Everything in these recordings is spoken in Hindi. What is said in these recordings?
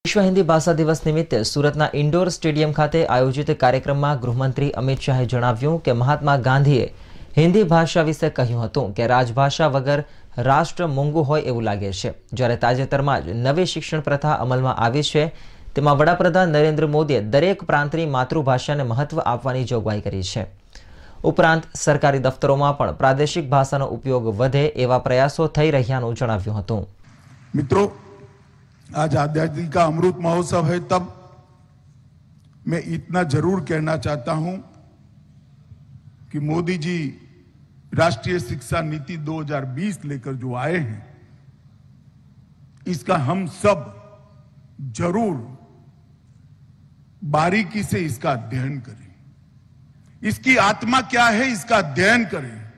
विश्व हिंदी भाषा दिवस निमित्ते सूरतना इंडोर स्टेडियम खाते आयोजित कार्यक्रम में गृहमंत्री अमित शाहे जणाव्युं के महात्मा गांधीए हिंदी भाषा विषे कह्युं हतुं के राजभाषा वगर राष्ट्र मूंगुं होय एवुं लागे छे। ज्यारे ताजेतरमां ज नवी शिक्षण प्रथा अमलमां आवी छे तेमां वडाप्रधान नरेन्द्र मोदीए दरेक प्रांतनी मातृभाषाने महत्व आपवानी जोगवाई करी छे। उपरांत सरकारी दफ्तरोमां पण प्रादेशिक भाषानो उपयोग वधे एवा प्रयासो थई रह्यानुं जणाव्युं हतुं। मित्रों, आज आजादी का अमृत महोत्सव है, तब मैं इतना जरूर कहना चाहता हूं कि मोदी जी राष्ट्रीय शिक्षा नीति 2020 लेकर जो आए हैं, इसका हम सब जरूर बारीकी से इसका अध्ययन करें। इसकी आत्मा क्या है, इसका अध्ययन करें।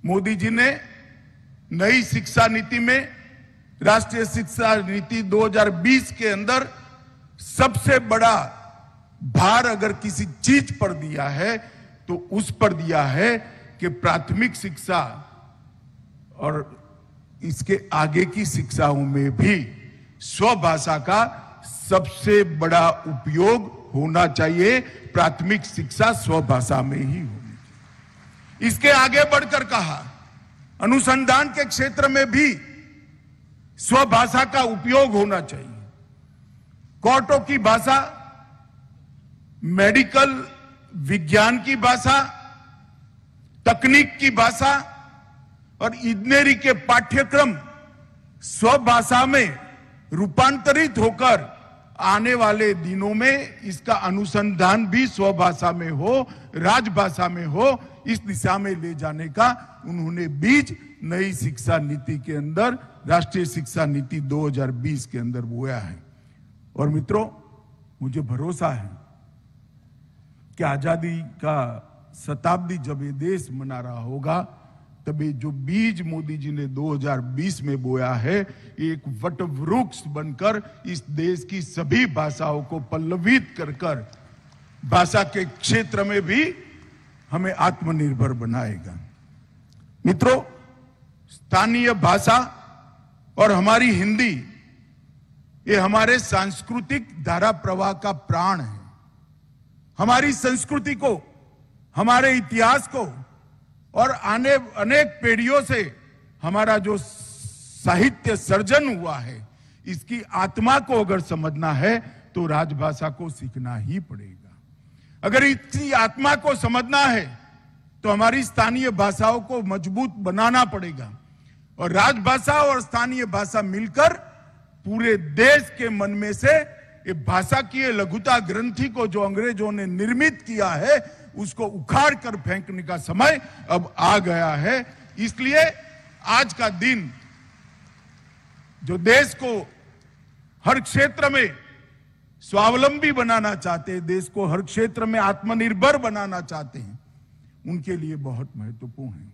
मोदी जी ने नई शिक्षा नीति में, राष्ट्रीय शिक्षा नीति 2020 के अंदर सबसे बड़ा भार अगर किसी चीज पर दिया है तो उस पर दिया है कि प्राथमिक शिक्षा और इसके आगे की शिक्षाओं में भी स्वभाषा का सबसे बड़ा उपयोग होना चाहिए। प्राथमिक शिक्षा स्वभाषा में ही होनी चाहिए। इसके आगे बढ़कर कहा, अनुसंधान के क्षेत्र में भी स्वभाषा का उपयोग होना चाहिए। कोर्टों की भाषा, मेडिकल विज्ञान की भाषा, तकनीक की भाषा और इंजीनियरिंग के पाठ्यक्रम स्वभाषा में रूपांतरित होकर आने वाले दिनों में इसका अनुसंधान भी स्वभाषा में हो, राजभाषा में हो, इस दिशा में ले जाने का उन्होंने बीज नई शिक्षा नीति के अंदर, राष्ट्रीय शिक्षा नीति 2020 के अंदर बोया है। और मित्रों, मुझे भरोसा है कि आजादी का शताब्दी जब ये देश मना रहा होगा, तब ये जो बीज मोदी जी ने 2020 में बोया है, एक वट वृक्ष बनकर इस देश की सभी भाषाओं को पल्लवित कर भाषा के क्षेत्र में भी हमें आत्मनिर्भर बनाएगा। मित्रों, स्थानीय भाषा और हमारी हिंदी, ये हमारे सांस्कृतिक धारा प्रवाह का प्राण है। हमारी संस्कृति को, हमारे इतिहास को और आने अनेक पीढ़ियों से हमारा जो साहित्य सर्जन हुआ है, इसकी आत्मा को अगर समझना है तो राजभाषा को सीखना ही पड़ेगा। अगर इसकी आत्मा को समझना है तो हमारी स्थानीय भाषाओं को मजबूत बनाना पड़ेगा। और राजभाषा और स्थानीय भाषा मिलकर पूरे देश के मन में से ये भाषा की लघुता ग्रंथि को जो अंग्रेजों ने निर्मित किया है, उसको उखाड़ कर फेंकने का समय अब आ गया है। इसलिए आज का दिन जो देश को हर क्षेत्र में स्वावलंबी बनाना चाहते हैं, देश को हर क्षेत्र में आत्मनिर्भर बनाना चाहते हैं, उनके लिए बहुत महत्वपूर्ण है।